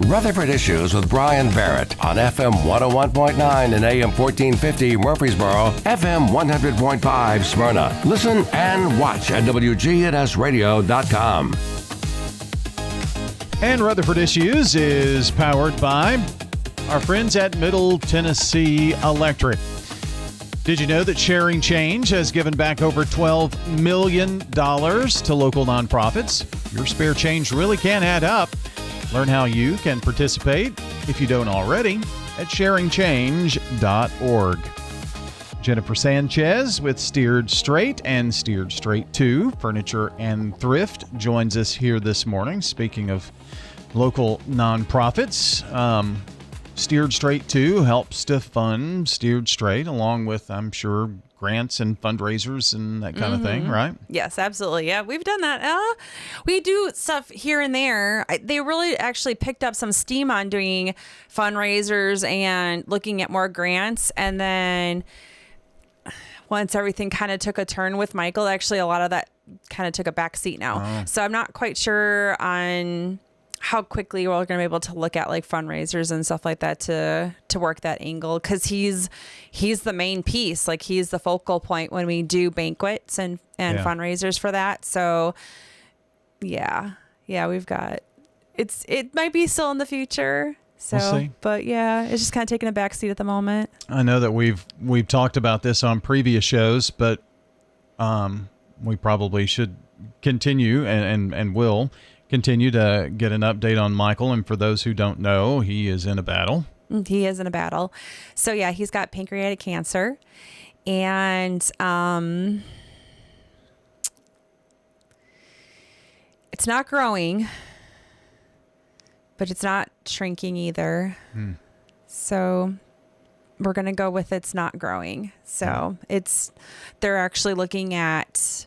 Rutherford Issues with Brian Barrett on FM 101.9 and AM 1450 Murfreesboro, FM 100.5 Smyrna. Listen and watch at WGNSradio.com. And Rutherford Issues is powered by our friends at Middle Tennessee Electric. Did you know that Sharing Change has given back over $12 million to local nonprofits? Your spare change really can add up. Learn how you can participate, if you don't already, at sharingchange.org. Jennifer Sanchez with Steered Straight and Steered Straight 2 Furniture and Thrift joins us here this morning. Speaking of local nonprofits, Steered Straight 2 helps to fund Steered Straight, along with, I'm sure, grants and fundraisers and that kind of thing, right? Yes, absolutely. Yeah, we've done that. We do stuff here and there. They really actually picked up some steam on doing fundraisers and looking at more grants. And then once everything kind of took a turn with Michael, actually a lot of that kind of took a back seat now. So I'm not quite sure on how quickly we're going to be able to look at like fundraisers and stuff like that to work that angle, because he's the main piece. Like, he's the focal point when we do banquets and fundraisers for that. So yeah, we've got it might be still in the future. So, we'll see. But yeah, it's just kind of taking a back seat at the moment. I know that we've talked about this on previous shows, but we probably should continue and will continue to get an update on Michael. And for those who don't know, he is in a battle. He is in a battle. So yeah, he's got pancreatic cancer, and it's not growing, but it's not shrinking either. So we're going to go with it's not growing. So they're actually looking at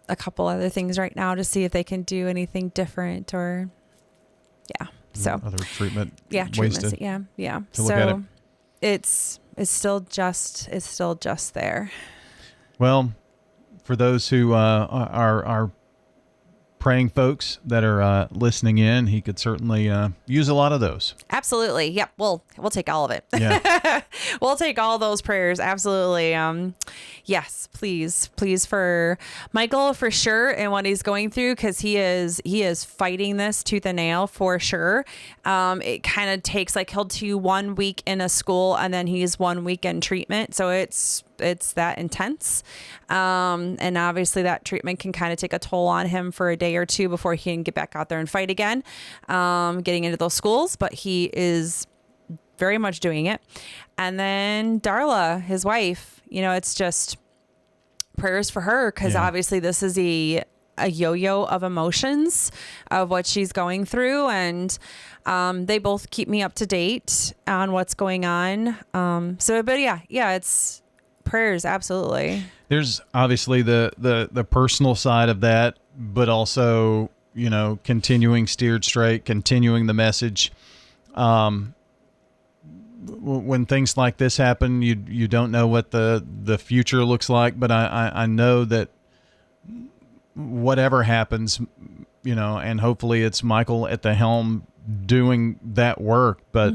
a couple other things right now to see if they can do anything different, or so other treatment. Treatments. Wasted. Yeah. So it's still just there. Well, for those who are praying folks that are listening in, he could certainly use a lot of those. Absolutely. Yep. We'll take all of it. Yeah. We'll take all those prayers. Absolutely. Yes, please for Michael, for sure, and what he's going through, because he is fighting this tooth and nail for sure. It kind of takes, like, he'll do 1 week in a school and then he's 1 week in treatment. So it's that intense. And obviously that treatment can kind of take a toll on him for a day or two before he can get back out there and fight again, getting into those schools. But he is very much doing it. And then Darla, his wife, it's just prayers for her, because obviously this is a yo-yo of emotions of what she's going through. And they both keep me up to date on what's going on. But it's prayers. Absolutely. There's obviously the personal side of that, but also, continuing Steered Straight, continuing the message. When things like this happen, you don't know what the future looks like, but I know that whatever happens, and hopefully it's Michael at the helm doing that work, but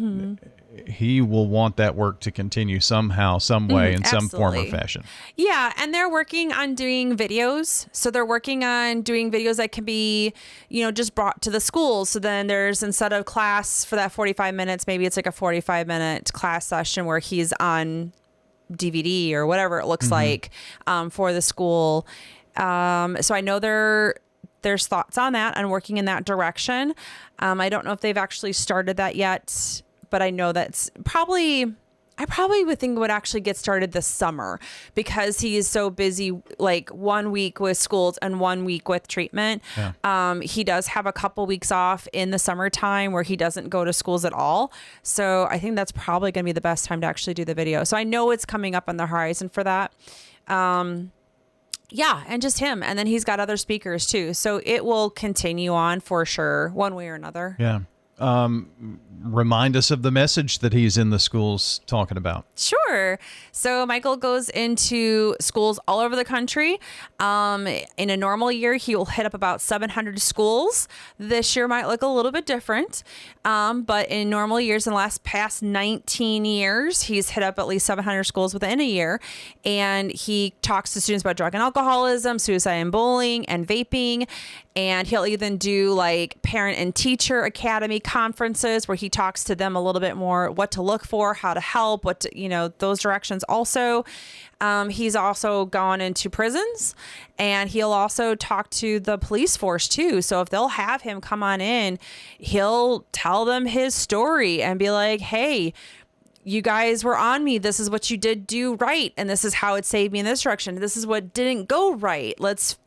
he will want that work to continue somehow, some way, in some form or fashion. Yeah, and they're working on doing videos. So they're working on doing videos that can be, just brought to the schools. So then there's, instead of class for that 45 minutes, maybe it's like a 45-minute class session where he's on DVD or whatever it looks like for the school. So I know there's thoughts on that and working in that direction. I don't know if they've actually started that yet, but I know that's I probably would think it would actually get started this summer, because he is so busy, like 1 week with schools and 1 week with treatment. Yeah. He does have a couple weeks off in the summertime where he doesn't go to schools at all. So I think that's probably going to be the best time to actually do the video. So I know it's coming up on the horizon for that. Yeah, and just him. And then he's got other speakers too. So it will continue on for sure, one way or another. Yeah. remind us of the message that he's in the schools talking about. Sure. So Michael goes into schools all over the country. In a normal year, he will hit up about 700 schools. This year might look a little bit different. But in normal years, in the past 19 years, he's hit up at least 700 schools within a year. And he talks to students about drug and alcoholism, suicide and bullying, and vaping. And he'll even do like parent and teacher academy conferences where he talks to them a little bit more what to look for, how to help, those directions. Also, he's also gone into prisons, and he'll also talk to the police force too. So if they'll have him come on in, he'll tell them his story and be like, hey, you guys were on me. This is what you did do right. And this is how it saved me in this direction. This is what didn't go right. Let's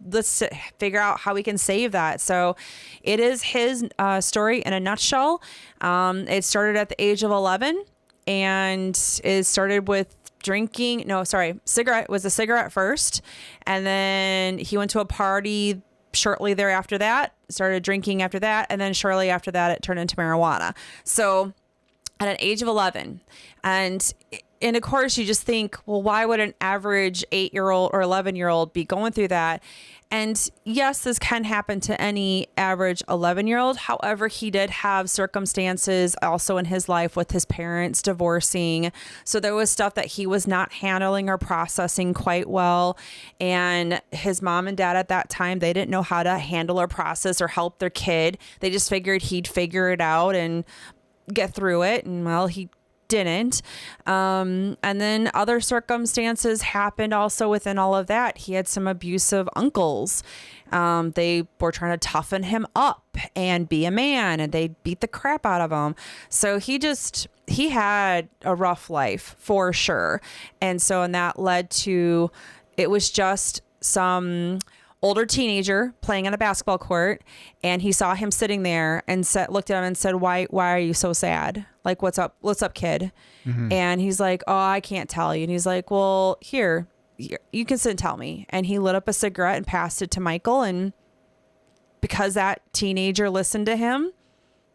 figure out how we can save that. So it is his story in a nutshell. It started at the age of 11, and it started with cigarette was a cigarette first. And then he went to a party shortly thereafter that, started drinking after that. And then shortly after that, it turned into marijuana. So at an age of 11. And of course, you just think, well, why would an average 8-year-old or 11-year-old be going through that? And yes, this can happen to any average 11-year-old. However, he did have circumstances also in his life with his parents divorcing. So there was stuff that he was not handling or processing quite well. And his mom and dad at that time, they didn't know how to handle or process or help their kid. They just figured he'd figure it out and get through it. And well, he didn't. And then other circumstances happened also within all of that. He had some abusive uncles. They were trying to toughen him up and be a man, and they beat the crap out of him. So he had a rough life for sure. And that led to, it was just some older teenager playing on a basketball court, and he saw him sitting there and looked at him and said, why are you so sad? Like, what's up, kid? Mm-hmm. And he's like, oh, I can't tell you. And he's like, well, here, you can sit and tell me. And he lit up a cigarette and passed it to Michael. And because that teenager listened to him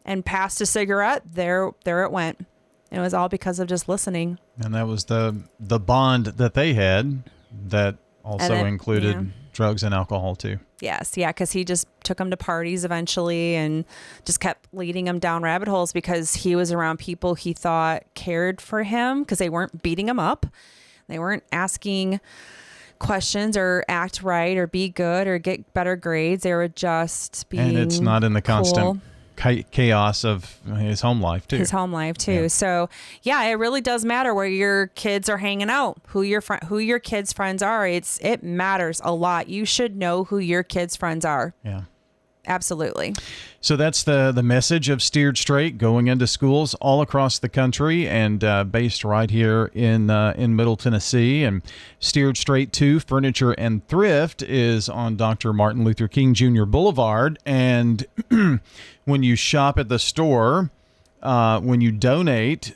and passed a cigarette, there it went. It was all because of just listening. And that was the bond that they had that also included drugs and alcohol too. Yes. Yeah. Because he just took him to parties eventually and just kept leading him down rabbit holes because he was around people he thought cared for him because they weren't beating him up. They weren't asking questions or act right or be good or get better grades. They were just being And it's not in the constant chaos of his home life too. Yeah. So yeah, it really does matter where your kids are hanging out, who your kids' friends are. It matters a lot. You should know who your kids' friends are. Yeah. Absolutely. So that's the message of Steered Straight, going into schools all across the country and based right here in Middle Tennessee. And Steered Straight 2 Furniture and Thrift is on Dr. Martin Luther King Jr. Boulevard. And when you shop at the store, when you donate,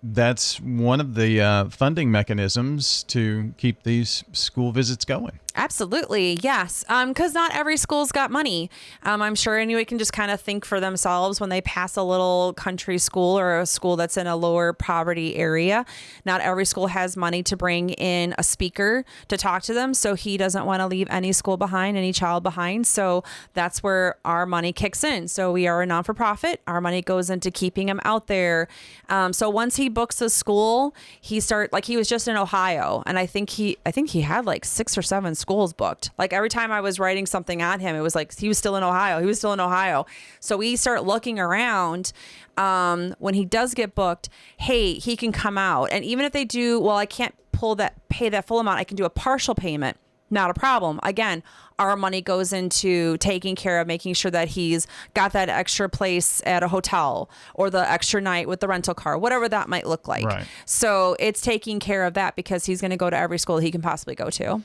that's one of the funding mechanisms to keep these school visits going. Absolutely. Yes. Because not every school's got money. I'm sure anyone can just kind of think for themselves when they pass a little country school or a school that's in a lower poverty area. Not every school has money to bring in a speaker to talk to them. So he doesn't want to leave any school behind, any child behind. So that's where our money kicks in. So we are a non-for-profit. Our money goes into keeping him out there. So once he books a school, he was just in Ohio. And I think he had like 6 or 7 schools booked. Like every time I was writing something on him, it was like he was still in Ohio. So we start looking around when he does get booked. Hey, he can come out, and even if they do, well, I can't pay that full amount. I can do a partial payment. Not a problem. Again, our money goes into taking care of making sure that he's got that extra place at a hotel or the extra night with the rental car, whatever that might look like. Right. So it's taking care of that because he's going to go to every school he can possibly go to.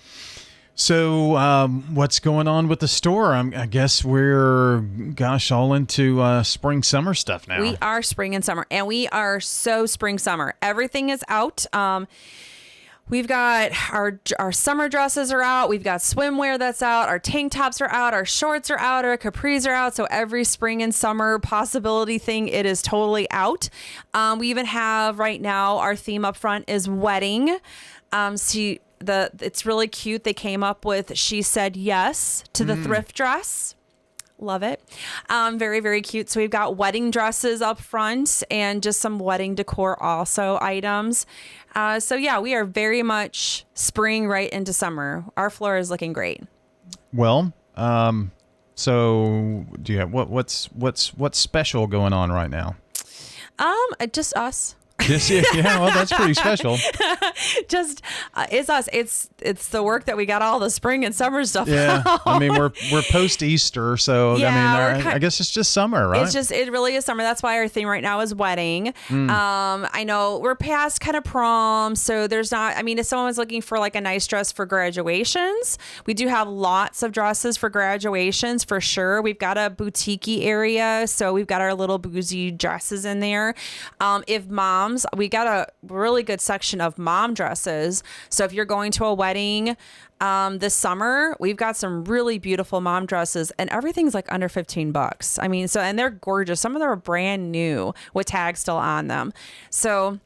So what's going on with the store? I guess we're, all into spring, summer stuff now. We are spring and summer, and we are so spring, summer. Everything is out. We've got our summer dresses are out. We've got swimwear that's out. Our tank tops are out. Our shorts are out. Our capris are out. So every spring and summer possibility thing, it is totally out. We even have right now our theme up front is wedding. It's really cute. They came up with She Said Yes to the thrift dress. Love it. Very, very cute. So we've got wedding dresses up front and just some wedding decor also items. So yeah, we are very much spring right into summer. Our floor is looking great. Well, so do you have what's special going on right now? Just us. Yeah, well, that's pretty special. Just it's us. It's the work that we got all the spring and summer stuff. Yeah, out. I mean we're post Easter, so Yeah, I guess it's just summer, right? It really is summer. That's why our theme right now is wedding. I know we're past kind of prom, so there's not. I mean, if someone was looking for like a nice dress for graduations, we do have lots of dresses for graduations for sure. We've got a boutique-y area, so we've got our little bougie dresses in there. If moms, we got a really good section of mom dresses. So if you're going to a wedding this summer, we've got some really beautiful mom dresses, and everything's like under $15. I mean, and they're gorgeous. Some of them are brand new with tags still on them. So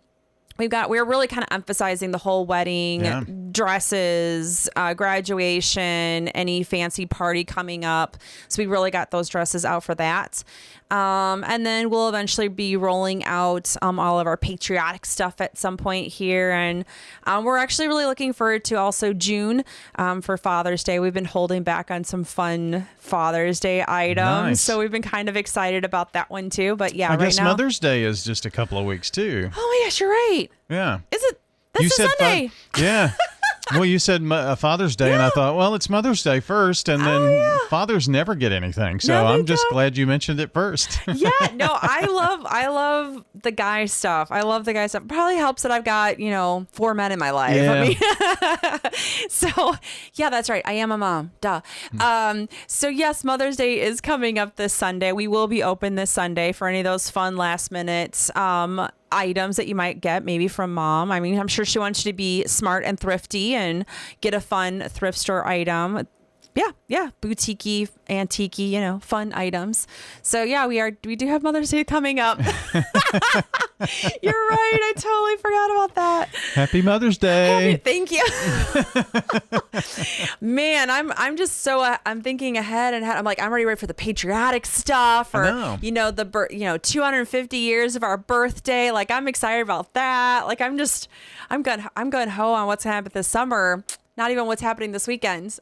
we're really kind of emphasizing the whole wedding, dresses, graduation, any fancy party coming up. So we really got those dresses out for that. And then we'll eventually be rolling out all of our patriotic stuff at some point here. And we're actually really looking forward to also June for Father's Day. We've been holding back on some fun Father's Day items. Nice. So we've been kind of excited about that one too. But yeah, I right guess now. Mother's Day is just a couple of weeks too. Oh my gosh, you're right. Yeah. Is it? That's You a said Sunday. Yeah. Well, you said Father's Day, and I thought, well, it's Mother's Day first, and then fathers never get anything. So No, they I'm just don't. glad you mentioned it first. Yeah, no, I love the guy stuff. I love the guy stuff. Probably helps that I've got, 4 men in my life. Yeah. I mean, so yeah, that's right. I am a mom. Duh. So yes, Mother's Day is coming up this Sunday. We will be open this Sunday for any of those fun last minute items that you might get maybe from mom. I mean, I'm sure she wants you to be smart and thrifty and get a fun thrift store item. Yeah, boutique-y, antique-y, fun items. So yeah, we do have Mother's Day coming up. You're right. I totally forgot about that. Happy Mother's Day. Thank you. Man, I'm just so I'm thinking ahead and ahead. I'm like, I'm already ready for the patriotic stuff, or I know. the 250 years of our birthday. Like, I'm excited about that. Like, I'm going ho on what's happening this summer. Not even what's happening this weekend.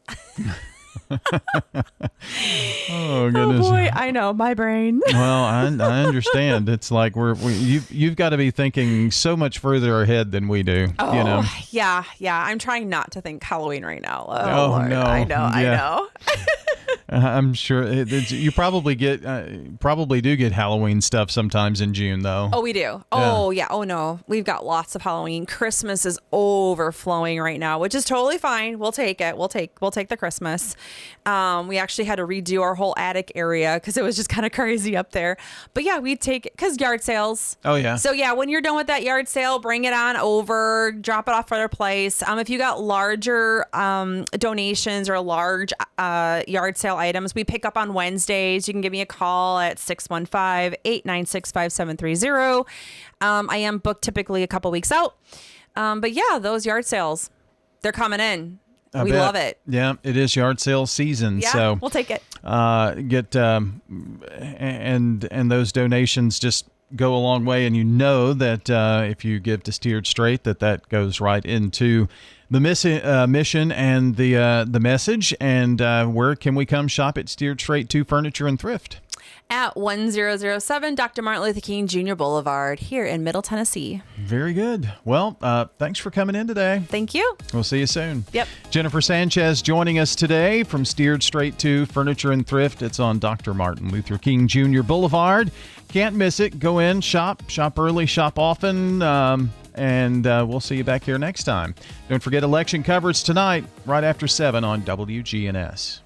Oh goodness. Oh boy, I know, my brain. Well, I understand. It's like you've got to be thinking so much further ahead than we do. Oh, yeah. I'm trying not to think Halloween right now. Oh, Lord. no. I know. Yeah. I'm sure you probably do get Halloween stuff sometimes in June, though. Oh, we do. Oh, yeah. Oh, no. We've got lots of Halloween. Christmas is overflowing right now, which is totally fine. We'll take it. We'll take the Christmas. We actually had to redo our whole attic area because it was just kind of crazy up there. But yeah, we take it because yard sales. Oh, yeah. So yeah, when you're done with that yard sale, bring it on over, drop it off at our place. If you got larger donations or large yard sale items, we pick up on Wednesdays. You can give me a call at 615-896-5730. I am booked typically a couple weeks out. But yeah, those yard sales, they're coming in. We love it. Yeah, it is yard sale season. Yeah, so we'll take it. Get and those donations just go a long way, and that if you give to Steered Straight, that goes right into the mission and the message. And where can we come shop at Steered Straight 2 Furniture and Thrift? At 1007 Dr. Martin Luther King Jr. Boulevard here in Middle Tennessee. Very good. Well, thanks for coming in today. Thank you. We'll see you soon. Yep. Jennifer Sanchez joining us today from Steered Straight 2 Furniture and Thrift. It's on Dr. Martin Luther King Jr. Boulevard. Can't miss it. Go in, shop early, shop often, and we'll see you back here next time. Don't forget election coverage tonight, right after 7 on WGNS.